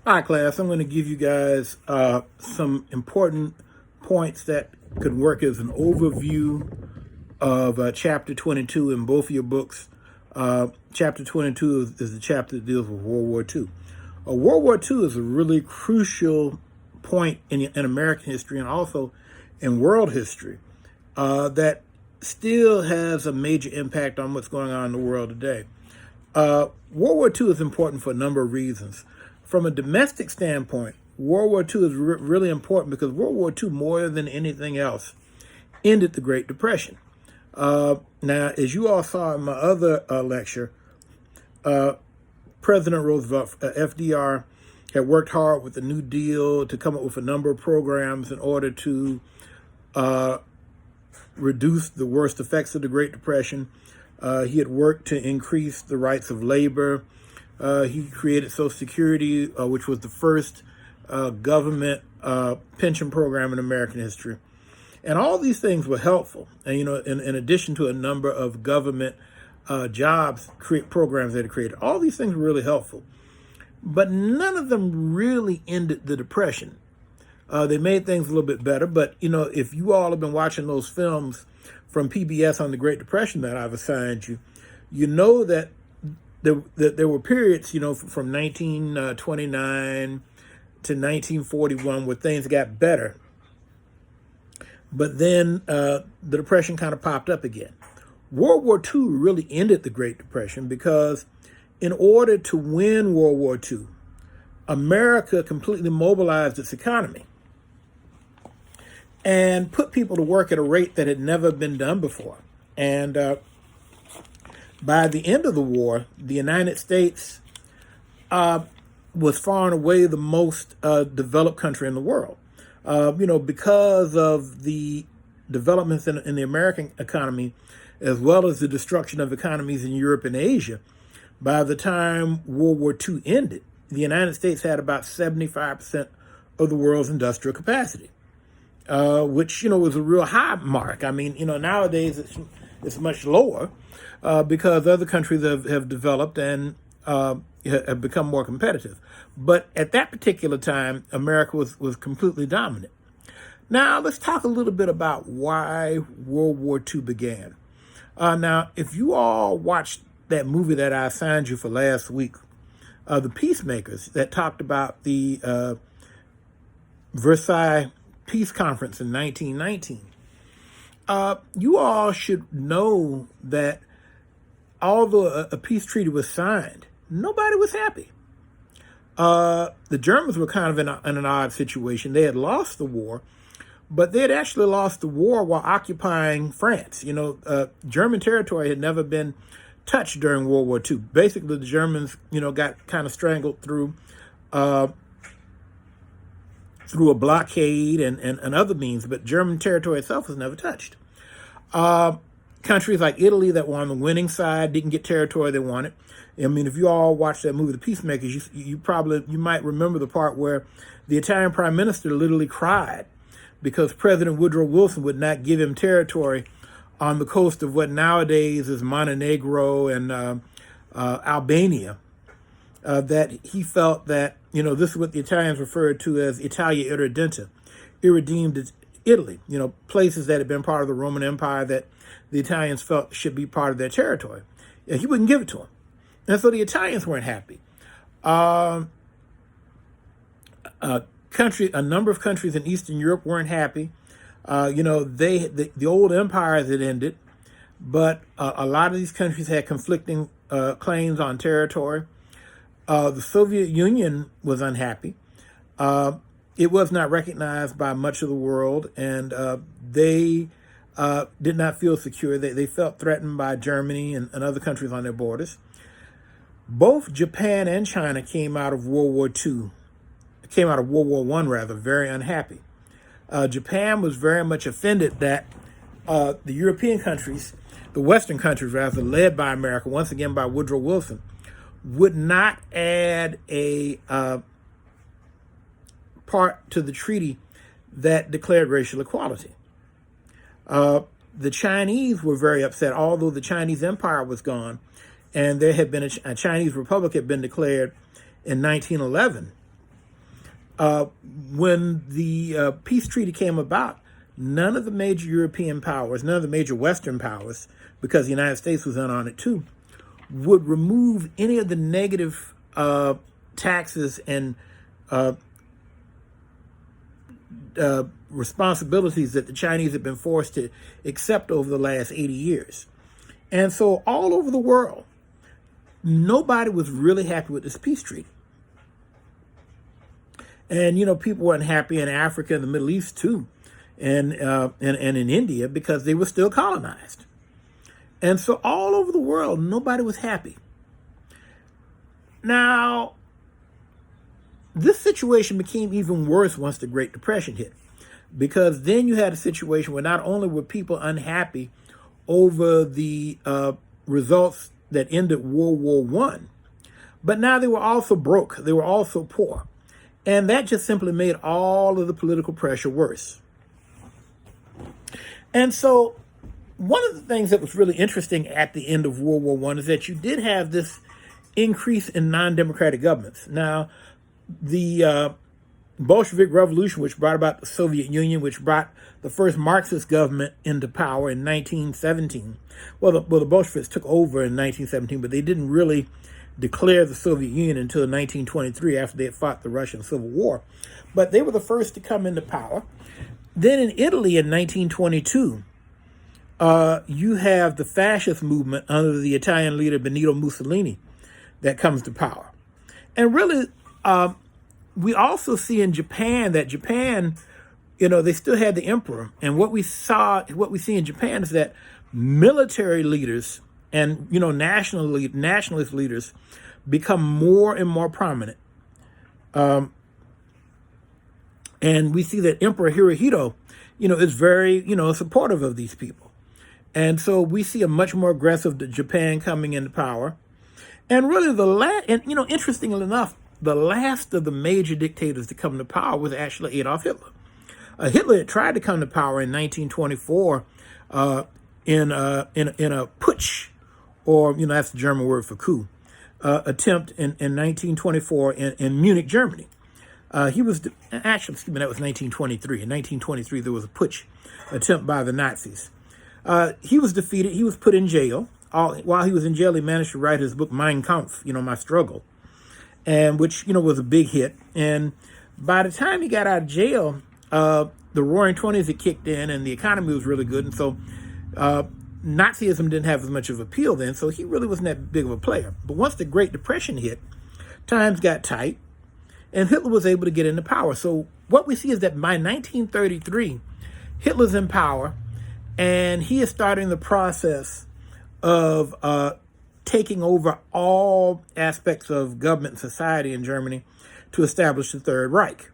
Hi, class. I'm going to give you guys some important points that could work as an overview of Chapter 22 in both of your books. Chapter 22 is the chapter that deals with World War II. World War II is a really crucial point in American history and also in world history that still has a major impact on what's going on in the world today. World War II is important for a number of reasons. From a domestic standpoint, World War II is really important because World War II, more than anything else, ended the Great Depression. Now, as you all saw in my other lecture, President Roosevelt, FDR, had worked hard with the New Deal to come up with a number of programs in order to reduce the worst effects of the Great Depression. He had worked to increase the rights of labor. He created Social Security, which was the first government pension program in American history. And all these things were helpful. And, in addition to a number of government jobs, programs that he created, all these things were really helpful. But none of them really ended the Depression. They made things a little bit better. But, if you all have been watching those films from PBS on the Great Depression that I've assigned you, you know that there were periods, from 1929 to 1941 where things got better. But then the Depression kind of popped up again. World War II really ended the Great Depression because in order to win World War II, America completely mobilized its economy and put people to work at a rate that had never been done before. And by the end of the war, the United States was far and away the most developed country in the world. Because of the developments in the American economy, as well as the destruction of economies in Europe and Asia, by the time World War II ended, the United States had about 75% of the world's industrial capacity, which, was a real high mark. I mean, nowadays it's much lower because other countries have developed and have become more competitive. But at that particular time, America was completely dominant. Now, let's talk a little bit about why World War II began. Now, if you all watched that movie that I assigned you for last week, The Peacemakers, that talked about the Versailles Peace Conference in 1919, you all should know that although a peace treaty was signed, nobody was happy. The Germans were kind of in an odd situation. They had lost the war, but they had actually lost the war while occupying France. German territory had never been touched during World War II. Basically, the Germans, got kind of strangled through a blockade and other means, but German territory itself was never touched. Countries like Italy that were on the winning side didn't get territory they wanted. I mean, if you all watched that movie, The Peacemakers, you might remember the part where the Italian prime minister literally cried because President Woodrow Wilson would not give him territory on the coast of what nowadays is Montenegro and Albania. That he felt that, this is what the Italians referred to as Italia irredenta, irredeemed Italy, places that had been part of the Roman Empire that the Italians felt should be part of their territory. He wouldn't give it to them. And so the Italians weren't happy. A number of countries in Eastern Europe weren't happy. The old empires had ended, but a lot of these countries had conflicting claims on territory. The Soviet Union was unhappy. It was not recognized by much of the world, and they did not feel secure. They felt threatened by Germany and other countries on their borders. Both Japan and China came out of World War I rather, very unhappy. Japan was very much offended that the European countries, the Western countries rather, led by America, once again by Woodrow Wilson, would not add a part to the treaty that declared racial equality. The Chinese were very upset, although the Chinese Empire was gone, and there had been a Chinese Republic had been declared in 1911. when the peace treaty came about, none of the major European powers, none of the major Western powers, because the United States was in on it too, would remove any of the negative taxes and responsibilities that the Chinese have been forced to accept over the last 80 years. And so all over the world, nobody was really happy with this peace treaty. And, people weren't happy in Africa and the Middle East too, and in India, because they were still colonized. And so all over the world, nobody was happy. Now, this situation became even worse once the Great Depression hit, because then you had a situation where not only were people unhappy over the results that ended World War I, but now they were also broke. They were also poor. And that just simply made all of the political pressure worse. And so one of the things that was really interesting at the end of World War I is that you did have this increase in non-democratic governments. Now, the Bolshevik Revolution, which brought about the Soviet Union, which brought the first Marxist government into power in 1917. Well, the Bolsheviks took over in 1917, but they didn't really declare the Soviet Union until 1923, after they had fought the Russian Civil War. But they were the first to come into power. Then in Italy in 1922, you have the fascist movement under the Italian leader Benito Mussolini that comes to power. And really, we also see in Japan that Japan, they still had the emperor. And what we see in Japan is that military leaders and, nationalist leaders become more and more prominent. And we see that Emperor Hirohito, is very, supportive of these people. And so we see a much more aggressive Japan coming into power. And really interestingly enough, the last of the major dictators to come to power was actually Adolf Hitler. Hitler had tried to come to power in 1924 in a putsch, or, that's the German word for coup, attempt in 1924 in Munich, Germany. That was 1923. In 1923, there was a putsch attempt by the Nazis. He was defeated. He was put in jail. While he was in jail, he managed to write his book, Mein Kampf, My Struggle, and which, was a big hit. And by the time he got out of jail, the Roaring Twenties had kicked in and the economy was really good. And so Nazism didn't have as much of appeal then, so he really wasn't that big of a player. But once the Great Depression hit, times got tight, and Hitler was able to get into power. So what we see is that by 1933, Hitler's in power, and he is starting the process of taking over all aspects of government and society in Germany to establish the Third Reich.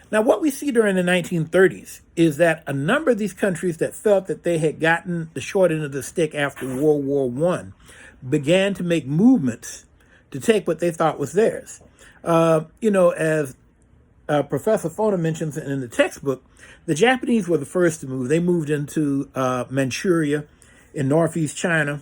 Now, what we see during the 1930s is that a number of these countries that felt that they had gotten the short end of the stick after World War I began to make movements to take what they thought was theirs. As Professor Fona mentions in the textbook, the Japanese were the first to move. They moved into Manchuria in northeast China.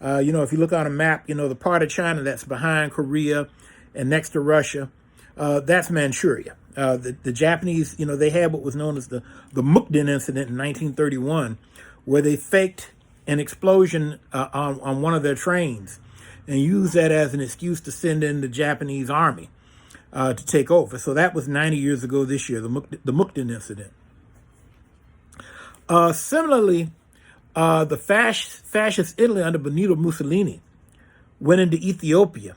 If you look on a map, the part of China that's behind Korea and next to Russia, that's Manchuria. The Japanese, they had what was known as the Mukden Incident in 1931, where they faked an explosion on one of their trains and used that as an excuse to send in the Japanese army to take over. So that was 90 years ago this year, the Mukden Incident. Similarly, the fascist Italy under Benito Mussolini went into Ethiopia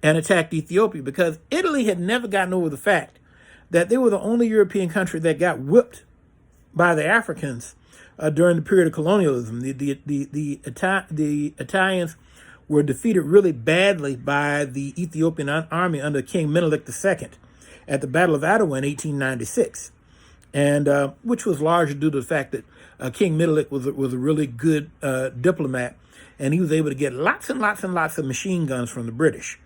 and attacked Ethiopia because Italy had never gotten over the fact that they were the only European country that got whipped by the Africans during the period of colonialism. The Italians were defeated really badly by the Ethiopian Army under King Menelik II at the Battle of Ottawa in 1896, and which was largely due to the fact that King Menelik was a really good diplomat, and he was able to get lots and lots and lots of machine guns from the British.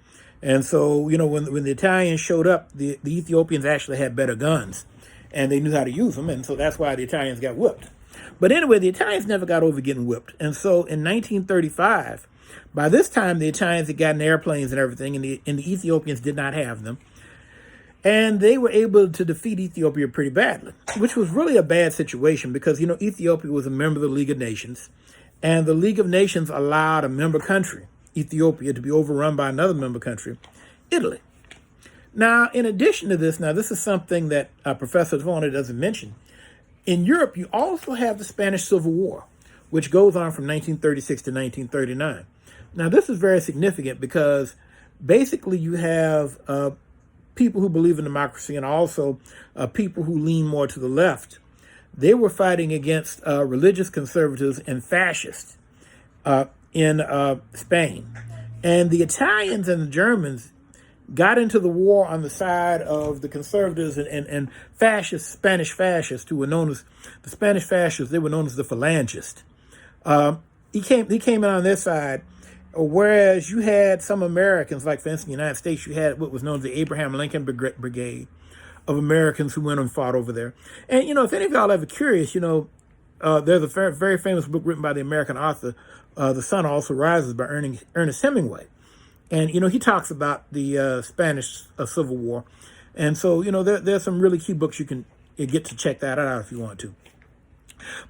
And so, when the Italians showed up, the Ethiopians actually had better guns, and they knew how to use them, and so that's why the Italians got whipped. But anyway, the Italians never got over getting whipped. And so in 1935, by this time, the Italians had gotten airplanes and everything, and the Ethiopians did not have them. And they were able to defeat Ethiopia pretty badly, which was really a bad situation because, Ethiopia was a member of the League of Nations, and the League of Nations allowed a member country, Ethiopia, to be overrun by another member country, Italy. Now, in addition to this, this is something that Professor Fauna doesn't mention. In Europe, you also have the Spanish Civil War, which goes on from 1936 to 1939. Now, this is very significant because basically you have people who believe in democracy and also people who lean more to the left. They were fighting against religious conservatives and fascists in Spain. And the Italians and the Germans got into the war on the side of the conservatives and fascists, Spanish fascists, who were known as the Spanish fascists. They were known as the Phalangists. He came in on their side, whereas you had some Americans, like for instance, in the United States, you had what was known as the Abraham Lincoln Brigade of Americans who went and fought over there. And, if any of y'all ever curious, there's a very famous book written by the American author, The Sun Also Rises, by Ernest Hemingway. And, he talks about the Spanish Civil War. And so, there's some really key books you can get to check that out if you want to.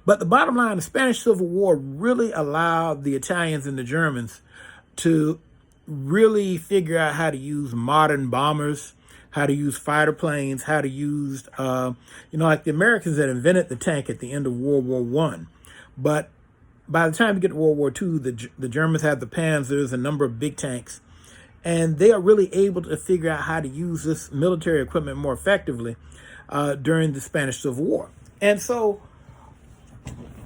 But the bottom line, the Spanish Civil War really allowed the Italians and the Germans to really figure out how to use modern bombers, how to use fighter planes, how to use, like the Americans had invented the tank at the end of World War I. But by the time you get to World War II, the Germans had the Panzers, a number of big tanks, and they are really able to figure out how to use this military equipment more effectively during the Spanish Civil War. And so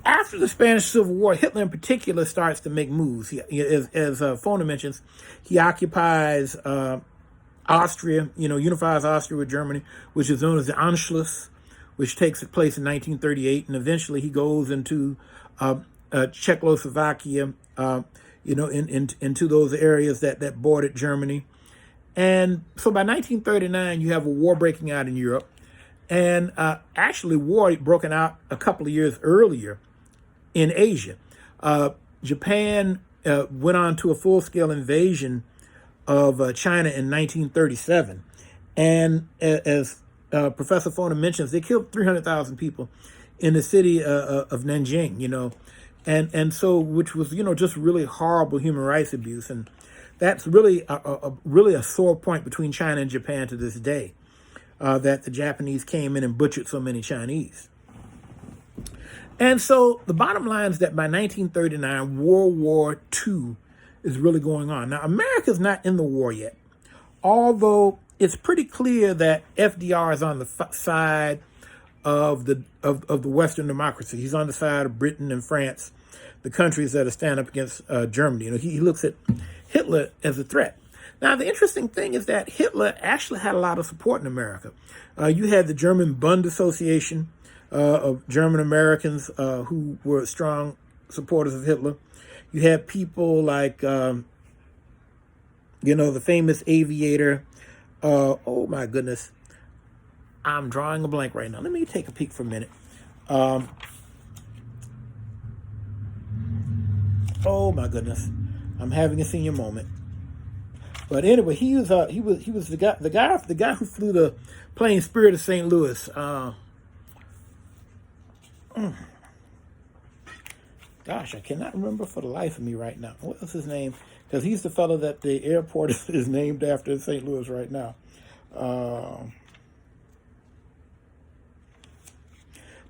after the Spanish Civil War, Hitler in particular starts to make moves. As Fona mentions, he occupies Austria, unifies Austria with Germany, which is known as the Anschluss, which takes place in 1938. And eventually he goes into Czechoslovakia, into those areas that bordered Germany. And so by 1939, you have a war breaking out in Europe. And actually, war broken out a couple of years earlier in Asia. Japan went on to a full-scale invasion of China in 1937. And as Professor Fona mentions, they killed 300,000 people in the city of Nanjing, and so, which was, just really horrible human rights abuse. And that's really a sore point between China and Japan to this day, that the Japanese came in and butchered so many Chinese. And so the bottom line is that by 1939, World War II is really going on. Now, America's not in the war yet, although it's pretty clear that FDR is on the side of the Western democracy. He's on the side of Britain and France, the countries that are stand up against Germany. He looks at Hitler as a threat. Now, the interesting thing is that Hitler actually had a lot of support in America. You had the German Bund Association of German Americans who were strong supporters of Hitler. You had people like, the famous aviator. Oh, my goodness. I'm drawing a blank right now. Let me take a peek for a minute. Oh, my goodness. I'm having a senior moment. But anyway, he was the guy who flew the plane Spirit of St. Louis. Gosh, I cannot remember for the life of me right now. What was his name? Because he's the fellow that the airport is named after in St. Louis right now.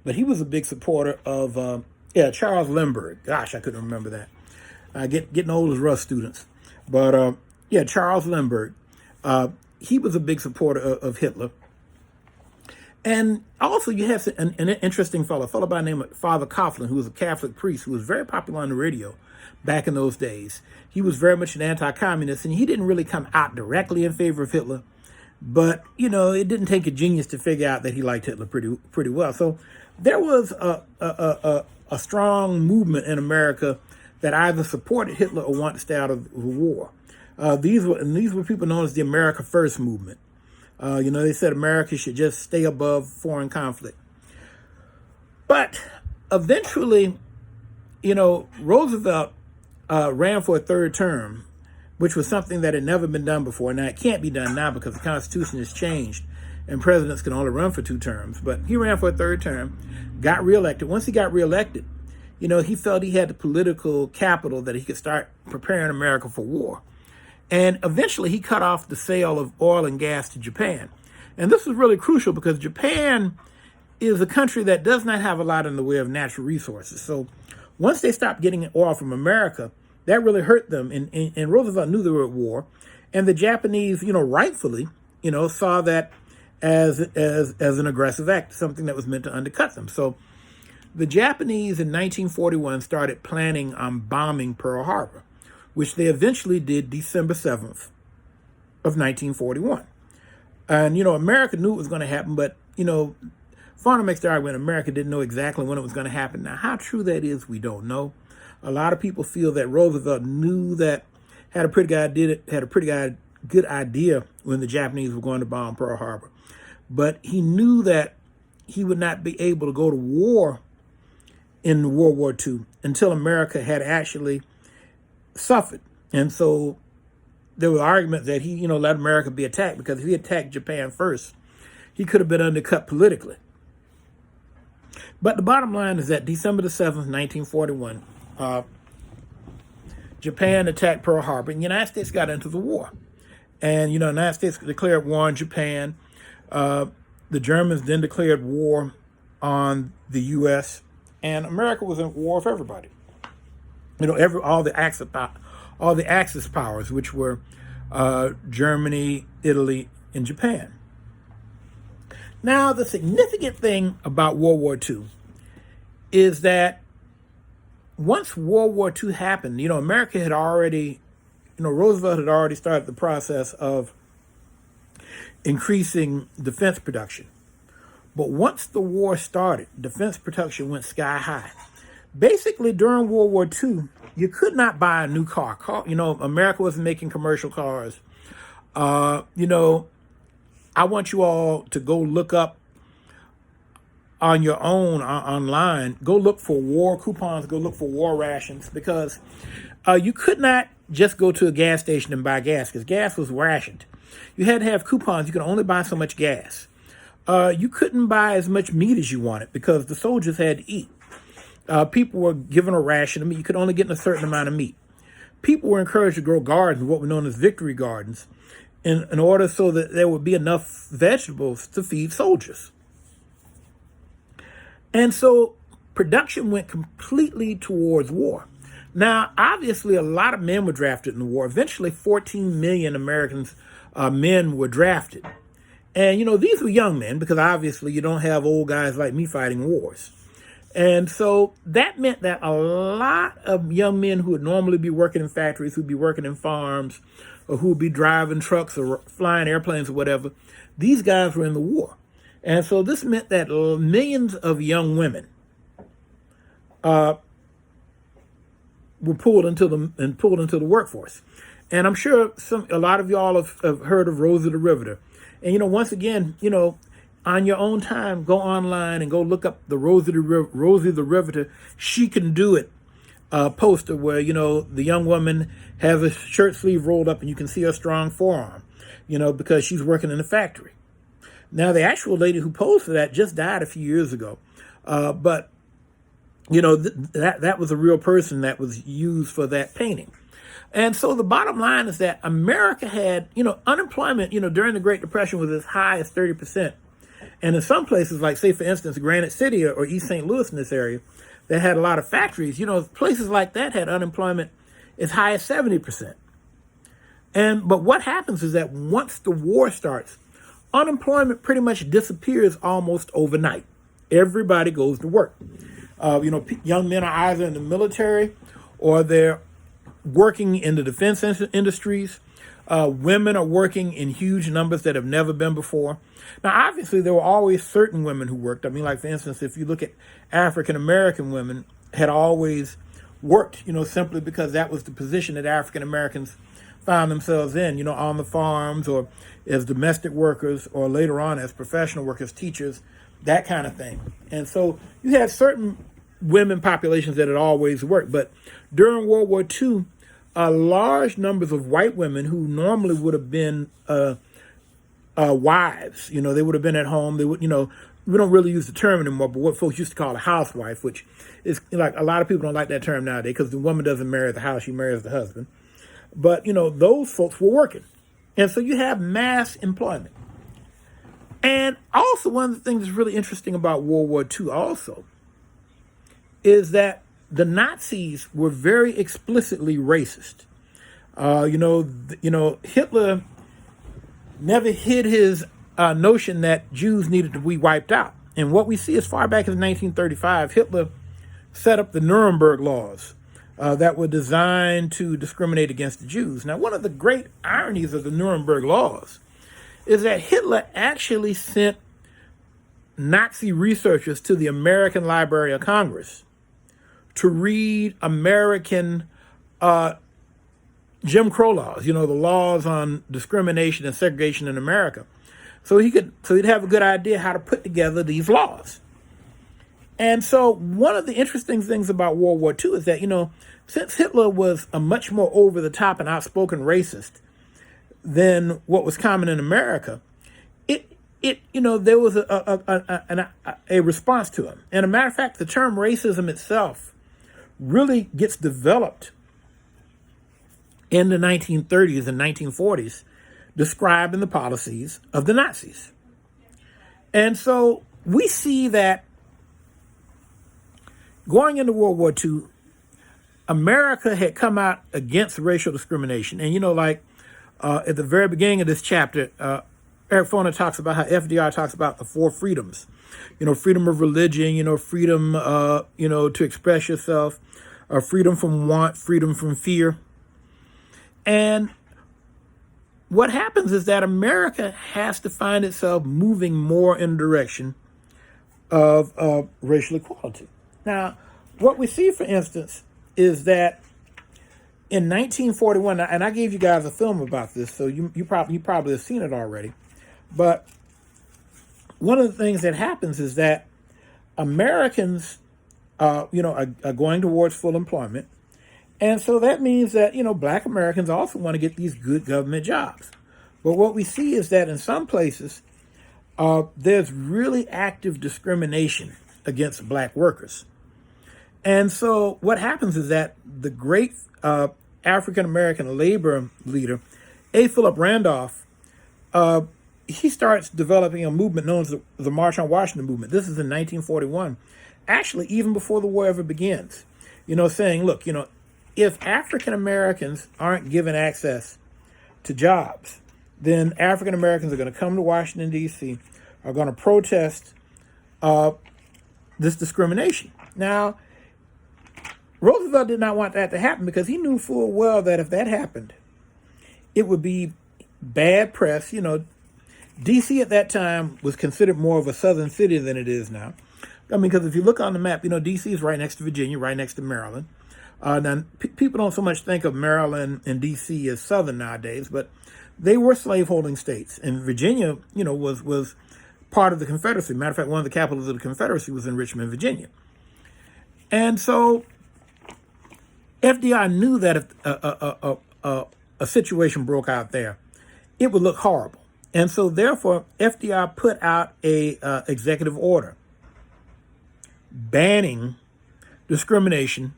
But he was a big supporter of, Charles Lindbergh. Gosh, I couldn't remember that. Getting old as Russ students. But, Charles Lindbergh. He was a big supporter of Hitler. And also you have an interesting fellow by the name of Father Coughlin, who was a Catholic priest who was very popular on the radio back in those days. He was very much an anti-communist, and he didn't really come out directly in favor of Hitler. But, it didn't take a genius to figure out that he liked Hitler pretty well. So there was a strong movement in America that either supported Hitler or wanted to stay out of the war. These were people known as the America First movement. They said America should just stay above foreign conflict. But eventually, Roosevelt ran for a third term, which was something that had never been done before. Now, it can't be done now because the Constitution has changed. and presidents can only run for 2 terms. But he ran for a 3rd term, got reelected. Once he got reelected, he felt he had the political capital that he could start preparing America for war. And eventually he cut off the sale of oil and gas to Japan. And this was really crucial because Japan is a country that does not have a lot in the way of natural resources. So once they stopped getting oil from America, that really hurt them. And Roosevelt knew they were at war. And the Japanese, rightfully, saw that as an aggressive act, something that was meant to undercut them. So the Japanese in 1941 started planning on bombing Pearl Harbor, which they eventually did December 7th of 1941. And, America knew it was going to happen, but, Farmer makes the argument America didn't know exactly when it was going to happen. Now, how true that is, we don't know. A lot of people feel that Roosevelt knew that, had a pretty good idea when the Japanese were going to bomb Pearl Harbor. But he knew that he would not be able to go to war in World War II until America had actually suffered. And so there was argument that he, let America be attacked, because if he attacked Japan first, he could have been undercut politically. But the bottom line is that December the 7th, 1941, Japan attacked Pearl Harbor, and the United States got into the war. And, the United States declared war on Japan. The Germans then declared war on the U.S., and America was in war with everybody. All the Axis powers, which were Germany, Italy, and Japan. Now, the significant thing about World War II is that once World War II happened, America had already, Roosevelt had already started the process of increasing defense production. But once the war started, defense production went sky high. Basically, during World War II, you could not buy a new car. America wasn't making commercial cars. I want you all to go look up on your own online, go look for war coupons, go look for war rations, because you could not just go to a gas station and buy gas, because gas was rationed. You had to have coupons. You could only buy so much gas. You couldn't buy as much meat as you wanted because the soldiers had to eat. People were given a ration of meat. You could only get a certain amount of meat. People were encouraged to grow gardens, what were known as victory gardens, in order so that there would be enough vegetables to feed soldiers. And so production went completely towards war. Now, obviously, a lot of men were drafted in the war. Eventually, 14 million Americans, men were drafted. And, these were young men, because obviously you don't have old guys like me fighting wars. And so that meant that a lot of young men who would normally be working in factories, who'd be working in farms, or who would be driving trucks or flying airplanes or whatever, these guys were in the war. And so this meant that millions of young women were pulled into the workforce. And I'm sure a lot of y'all have heard of Rosie the Riveter. And, once again, on your own time, go online and go look up the Rosie the Riveter, She Can Do It poster where, the young woman has a shirt sleeve rolled up and you can see her strong forearm, because she's working in a factory. Now, the actual lady who posed for that just died a few years ago. But, that was a real person that was used for that painting. And so the bottom line is that America had, unemployment, during the Great Depression was as high as 30%. And in some places, like, say, for instance, Granite City or East St. Louis in this area, that had a lot of factories, places like that had unemployment as high as 70%. But what happens is that once the war starts, unemployment pretty much disappears almost overnight. Everybody goes to work. Young men are either in the military or they're working in the defense industries. Women are working in huge numbers that have never been before. Now, obviously, there were always certain women who worked. I mean, like, for instance, if you look at African-American women had always worked, simply because that was the position that African-Americans found themselves in, on the farms or as domestic workers or later on as professional workers, teachers, that kind of thing. And so you had certain women populations that had always worked. But during World War II, large numbers of white women who normally would have been wives. They would have been at home. They would, we don't really use the term anymore, but what folks used to call a housewife, which is like a lot of people don't like that term nowadays because the woman doesn't marry the house, she marries the husband. But, those folks were working. And so you have mass employment. And also one of the things that's really interesting about World War II also is that the Nazis were very explicitly racist. Hitler never hid his notion that Jews needed to be wiped out. And what we see as far back as 1935, Hitler set up the Nuremberg laws that were designed to discriminate against the Jews. Now, one of the great ironies of the Nuremberg laws is that Hitler actually sent Nazi researchers to the American Library of Congress to read American Jim Crow laws, the laws on discrimination and segregation in America. So he'd have a good idea how to put together these laws. And so one of the interesting things about World War II is that, since Hitler was a much more over-the-top and outspoken racist than what was common in America, there was a response to him. And a matter of fact, the term racism itself really gets developed in the 1930s and 1940s, describing the policies of the Nazis. And so we see that going into World War II, America had come out against racial discrimination. And, at the very beginning of this chapter, Eric Foner talks about how FDR talks about the four freedoms. Freedom of religion, freedom, to express yourself, freedom from want, freedom from fear. And what happens is that America has to find itself moving more in the direction of racial equality. Now, what we see, for instance, is that in 1941, and I gave you guys a film about this, so you probably have seen it already. But one of the things that happens is that Americans, are going towards full employment. And so that means that, Black Americans also want to get these good government jobs. But what we see is that in some places, there's really active discrimination against Black workers. And so what happens is that the great African-American labor leader, A. Philip Randolph, he starts developing a movement known as the March on Washington movement. This is in 1941, actually even before the war ever begins, saying, look, if African Americans aren't given access to jobs, then African Americans are going to come to Washington, D.C., are going to protest this discrimination. Now, Roosevelt did not want that to happen because he knew full well that if that happened, it would be bad press. D.C. at that time was considered more of a southern city than it is now. Because if you look on the map, D.C. is right next to Virginia, right next to Maryland. Now, people don't so much think of Maryland and D.C. as southern nowadays, but they were slaveholding states. And Virginia, was part of the Confederacy. Matter of fact, one of the capitals of the Confederacy was in Richmond, Virginia. And so FDR knew that if a situation broke out there, it would look horrible. And so therefore, FDR put out a executive order banning discrimination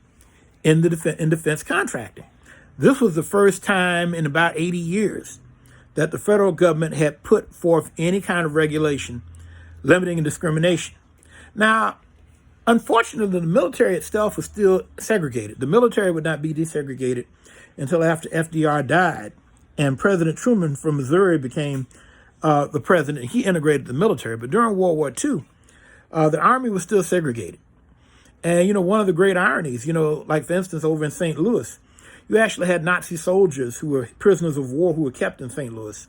in defense contracting. This was the first time in about 80 years that the federal government had put forth any kind of regulation limiting discrimination. Now, unfortunately, the military itself was still segregated. The military would not be desegregated until after FDR died and President Truman from Missouri became the president. He integrated the military. But during World War II, the Army was still segregated. And, one of the great ironies, like, for instance, over in St. Louis, you actually had Nazi soldiers who were prisoners of war who were kept in St. Louis.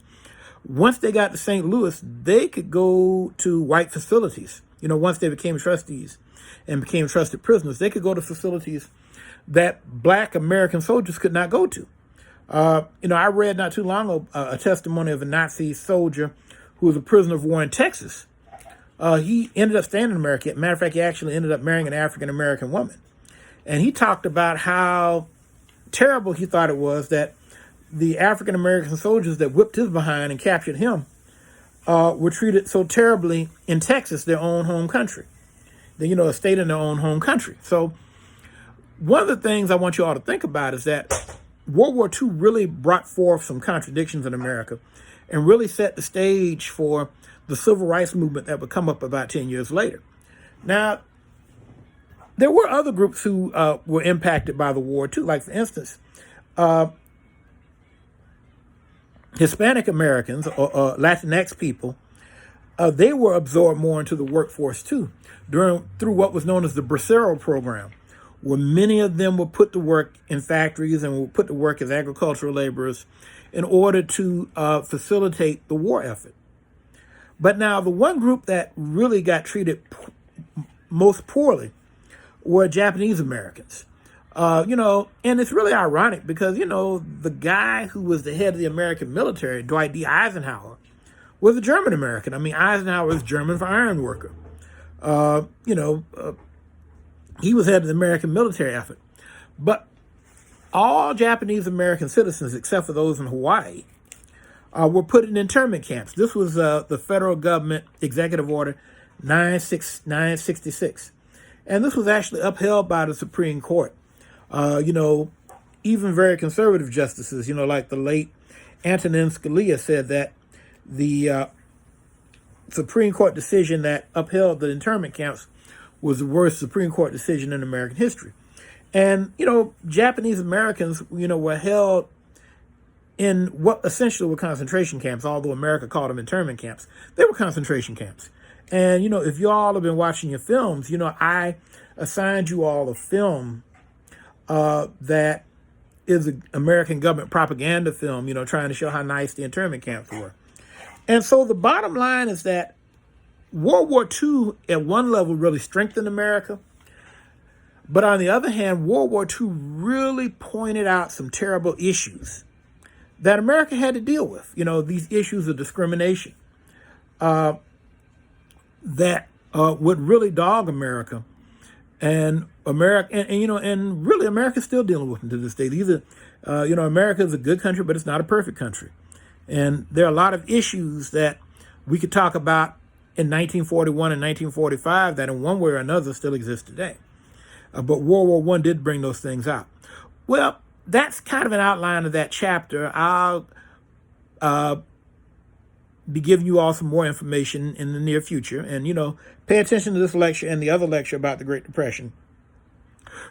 Once they got to St. Louis, they could go to white facilities. Once they became trustees and became trusted prisoners, they could go to facilities that Black American soldiers could not go to. I read not too long ago a testimony of a Nazi soldier who was a prisoner of war in Texas. He ended up staying in America. Matter of fact, he actually ended up marrying an African-American woman. And he talked about how terrible he thought it was that the African-American soldiers that whipped his behind and captured him were treated so terribly in Texas, their own home country. A state in their own home country. So one of the things I want you all to think about is that World War II really brought forth some contradictions in America and really set the stage for the civil rights movement that would come up about 10 years later. Now, there were other groups who were impacted by the war too. Like, for instance, Hispanic Americans or Latinx people, they were absorbed more into the workforce too through what was known as the Bracero program, where many of them were put to work in factories and were put to work as agricultural laborers in order to facilitate the war effort. But now the one group that really got treated most poorly were Japanese Americans. And it's really ironic because, the guy who was the head of the American military, Dwight D. Eisenhower, was a German American. I mean, Eisenhower is German for iron worker. He was head of the American military effort. But all Japanese American citizens, except for those in Hawaii, were put in internment camps. This was the federal government executive order 966. And this was actually upheld by the Supreme Court. Even very conservative justices, like the late Antonin Scalia, said that the Supreme Court decision that upheld the internment camps was the worst Supreme Court decision in American history. And, Japanese Americans, were held in what essentially were concentration camps, although America called them internment camps. They were concentration camps. And, if you all have been watching your films, I assigned you all a film that is an American government propaganda film, trying to show how nice the internment camps were. And so the bottom line is that World War II, at one level, really strengthened America. But on the other hand, World War II really pointed out some terrible issues that America had to deal with. These issues of discrimination that would really dog America. And and really America's still dealing with them to this day. These are, America is a good country, but it's not a perfect country. And there are a lot of issues that we could talk about in 1941 and 1945 that in one way or another still exist today. But World War I did bring those things out. Well, that's kind of an outline of that chapter. I'll be giving you all some more information in the near future. And, pay attention to this lecture and the other lecture about the Great Depression.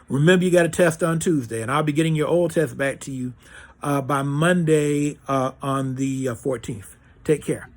Remember, you got a test on Tuesday, and I'll be getting your old test back to you by Monday on the 14th. Take care.